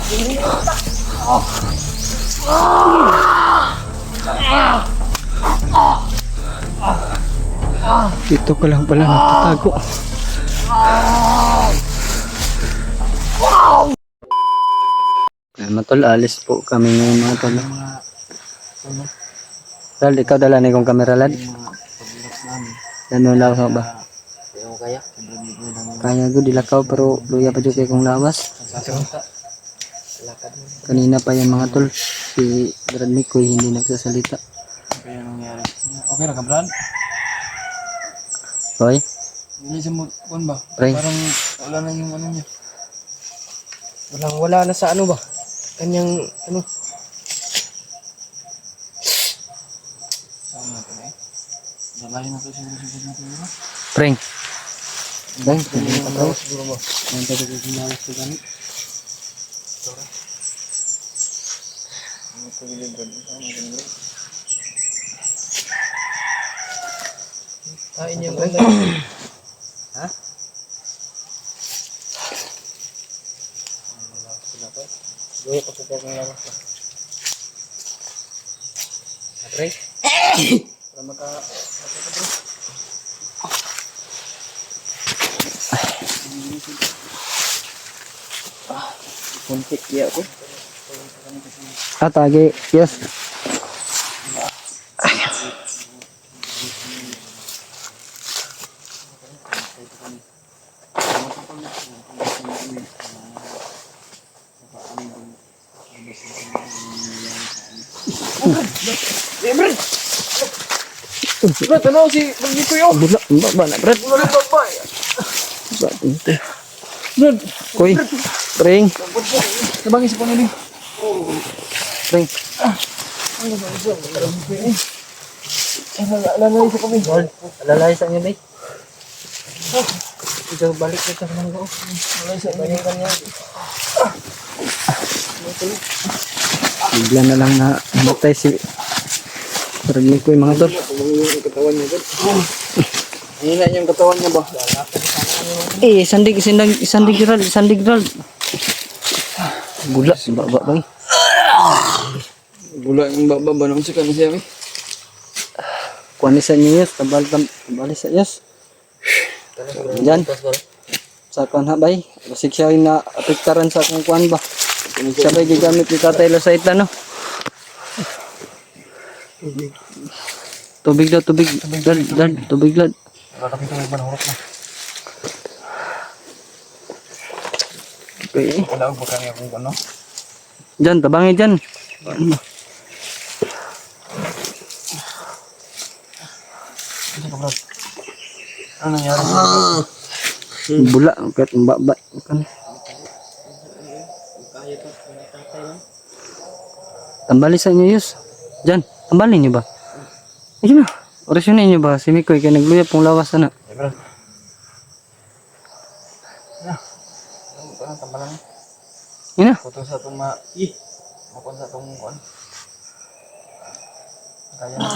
Dito ka lang pala nagtatago. Mga tol, alis po kami ngayon mga tol. Lad, ikaw dala na kong kamera lad. Dan mo lawas ako ba? Kaya ko dilakaw pero luya pa dyan kong lawas. Kanina pa yung mga tol. Si Brad Mikoy hindi nagsasalita. Okay na ka, Brad? Hoy, Hindi siya mag-on ba? Pre. Parang wala na yung ano niya. Wala na sa ano ba? Kanyang ano? Saan natin eh? Dalahin na ito siguro natin yun. Frank. Frank, Kanyang ano siguro ba? ang tabi ko sinawas ko ganit. Ano ito bilhin, Brad? Saan natin, Brad? Kain niya ba? Ha? Doon pa sa kanyang lawas ba? Pre? Para maka... Puntik ya ako. Tagi, yes. Brad, ano si Brad Mikoy yun? Bula, ba na Brad? Wala rin ba? Ba, tinte. Brad! Koy, Frank, Nabangin si Panili. Frank. Ano ba ito? Brad Mikoy eh. Alalay sa kami. Alalay sa inyo, day. Ito balik na sa kanang ko. Alalay sa kanya kanya. Bigla na lang na namatay si Brad Mikoy mga tol. Yung katawan niya, Brad. Hina yung katawan niya ba? Sandig Gerald. Bula, baba bang. Gula yung baba nang siya na siya eh. Kuha sa inyo yes, tabali sa yes. Diyan. Sa kuhan ha bay. Basig siya yung na-apektaran sa akong kuhan ba. Siya ba'y gigamit ni Tatay Losaita no? Tubig daw, tubig. Lad, tubig lad. Kakapit yung ibang hurot na. Okay. Wala ko kanya kung ano. Diyan, tabangi dyan. Ano ka, Brad? Ano nangyari? Bula, kahit mbaba. Kan. Tambali sa inyo yus. Diyan, tambali niyo ba? Ayun na. Orasyonin niyo ba? Si Mikoy kaya nagluya pong lawas na. Eh, Brad. Ano ba ang tambalan? Yun na. Puto sa itong makon sa itong kuan. Kaya na.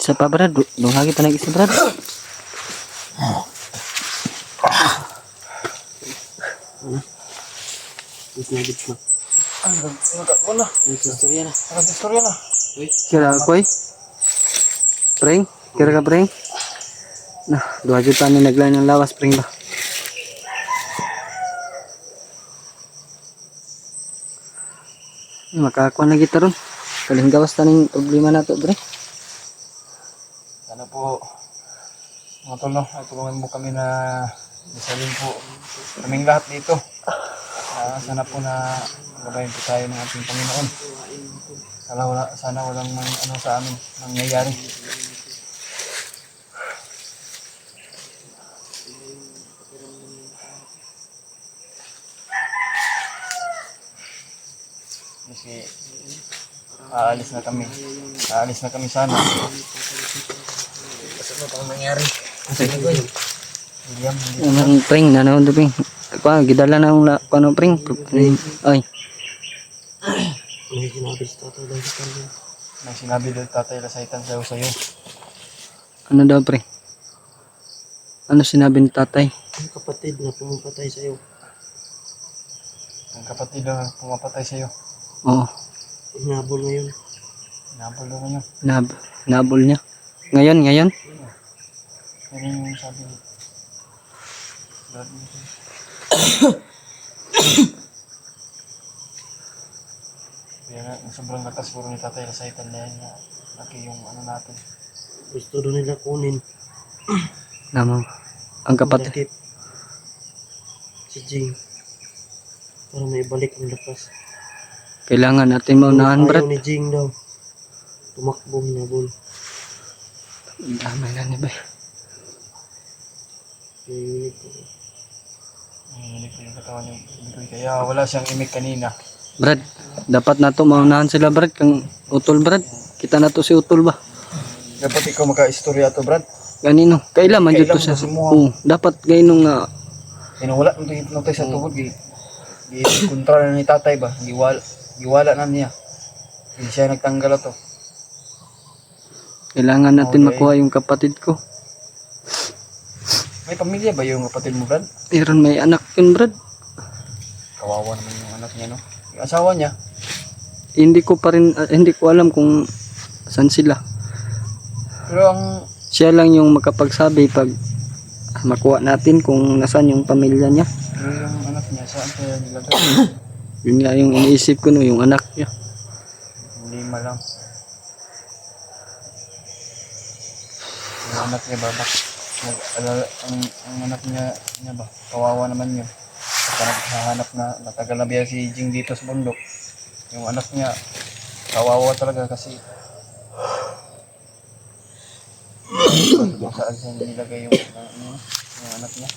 Isa pa Brad, lagi pa nag-isa Brad. Wala. Istorya na. Nakasistorya na. Kira koy. Pring, kira ka pring. Nah, 2 juta ni naglain ng lawas pring ba. Makakuha na kita ron. Kaling gawas taning problema na to, bre. Sana po mga tol, no? Tulungan mo kami na isalin po kaming lahat dito. Sana po na gabayan po tayo ng ating Panginoon. Sana walang ano sa amin nangyayari. Kasi aalis na kami. Aalis na kami sana. Ano pang nangyari? Sa linggo yun. William, hindi Anong pring, nanood do pring. Kuan gidala na ang kuno pring. Ay, May sinabi sa tatay lang sa kanya. may sinabi daw tatay Lasaitan sa'yo. ano daw pring? Ano sinabi ni tatay? Ang kapatid na pumapatay sa'yo. Ang kapatid daw ang pumapatay sa'yo. Oo, Hinabol ngayon. Nabol daw niyo. nabol niya. Ngayon. Yan yung sabi ni Brad nito. Kaya nga, yung sobrang lakas puro ni tatay Lasaitan na yan na laki yung ano natin. Gusto doon nila kunin. Namang ang kapatid. Malakip. Si Jing. Para may balik ang lakas. Kailangan natin maunahan, Ayaw brad. ni Jing daw. Tumakbo, hinabol. Damay na ni bay. Hindi ko yung katawan yung bigoy. Kaya wala siyang imik kanina. Brad, dapat na to maunahan sila, brad. Kang utol, brad. Kita na to si utol ba? Dapat ikaw maka-istorya to, Brad. Ganino. Kailan man dito Kailan sa... mo si Muha? Oo, dapat ganino nga. Wala nung tayo sa tubod. Di kontra na ni tatay ba? Giwala na niya. Hindi siya nagtanggal to. Kailangan natin Okay. makuha yung kapatid ko. May pamilya ba yung kapatid mo, Brad? Meron may anak yun, brad. Kawawa naman yung anak niya, no? Yung asawa niya, Hindi ko pa rin, hindi ko alam kung saan sila. pero ang Siya lang yung makapagsabi pag makuha natin kung nasaan yung pamilya niya. yung anak niya, saan kaya nilagay? Yun nga yung iniisip ko no, yung anak niya. Hindi malang. Yung anak niya ba? Ang anak niya ba? Kawawa naman yun. Baka naghahanap na, matagal na biya si Jing dito sa bundok. Yung anak niya, kawawa talaga kasi kung saan siya nilagay yung anak niya.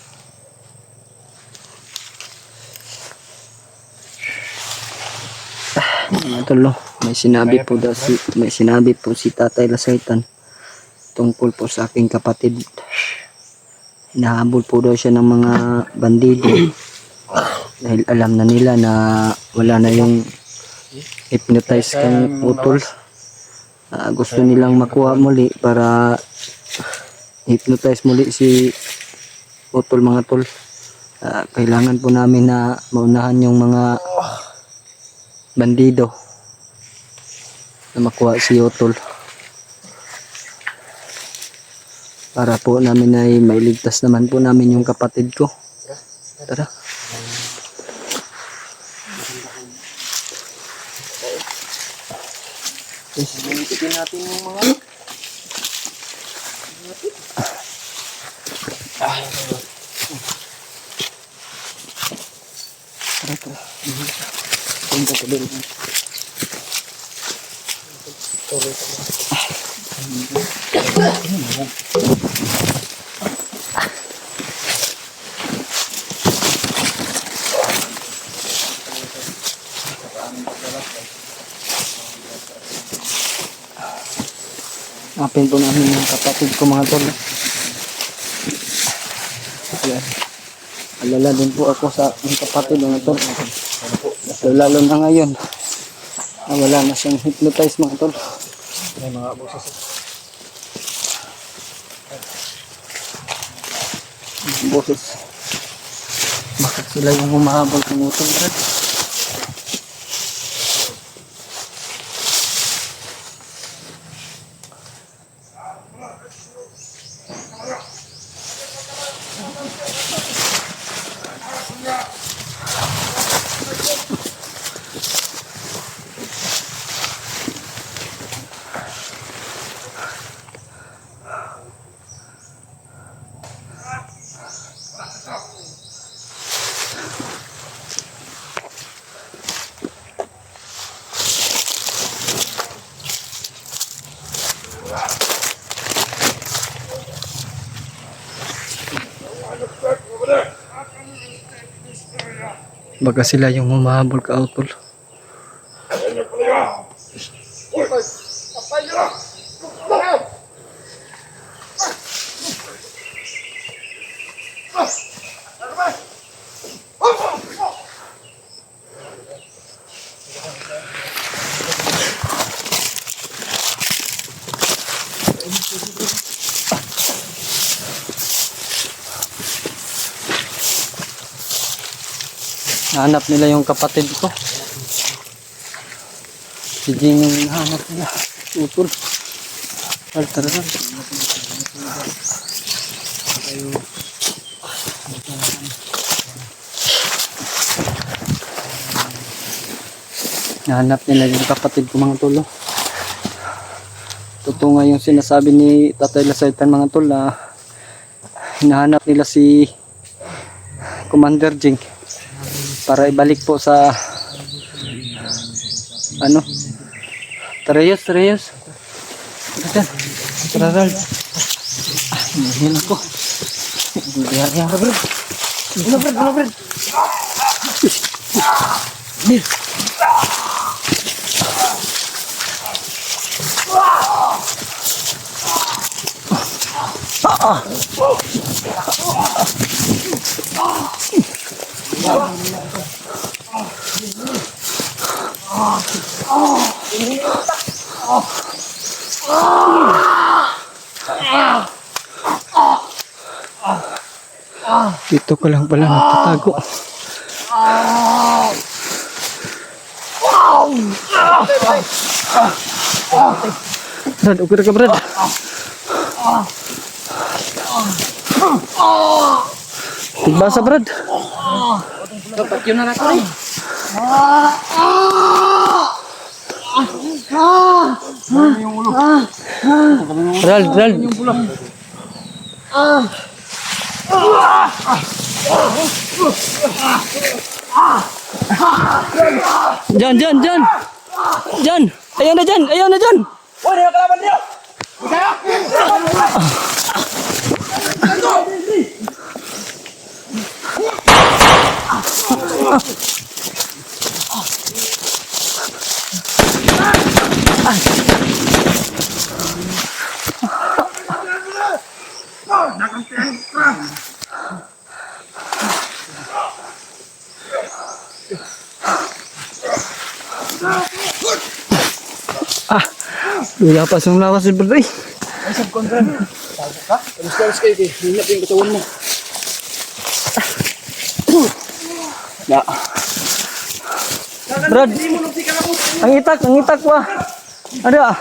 Mga tolo, may sinabi po si Tatay Lasaitan tungkol po sa aking kapatid. Hinahabol po daw siya ng mga bandido dahil alam na nila na wala na yung hypnotize kang utol. Gusto nilang makuha muli para hypnotize muli si utol, mga tol. Kailangan po namin na maunahan yung mga bandido na makuha si utol para po namin ay mailigtas naman po namin yung kapatid ko. Tara. Tingnan natin yung mga... Punta ko doon. Napin po namin yung kapatid ko, mga tol. Yan. Alala din po ako sa aking kapatid, mga tol. Lalo na ngayon. Wala na siyang hypnotize, mga tol. May mga boses. Boses. Bakit sila yung humahabol ng utol, Brad? Baka sila yung humahabol ka, utol. Hanap nila yung kapatid ko. Si Jing yung hinahanap nila. Utol. Tara. Nahanap nila yung kapatid ko mga tol. Totoo nga yung sinasabi ni Tatay Lasaitan mga tol na hinahanap nila si Commander Jing para ibalik po sa ano. Tereyos. Tara. Mahil ako. Biyaya ka bro. Bro. Dito ko lang pala natatago. Brad, okay ka Brad? Tigbasa Brad. Dapat yun na natin. Brad. Jan. Ayaw na Jan. Uy, di kalaban niyo. Wala pa sumlawas si Brad. Ay, subkontra. Tago ka? Kalis kayo kay hinap yung katawan mo. Brad. Ang itak wa. Ada.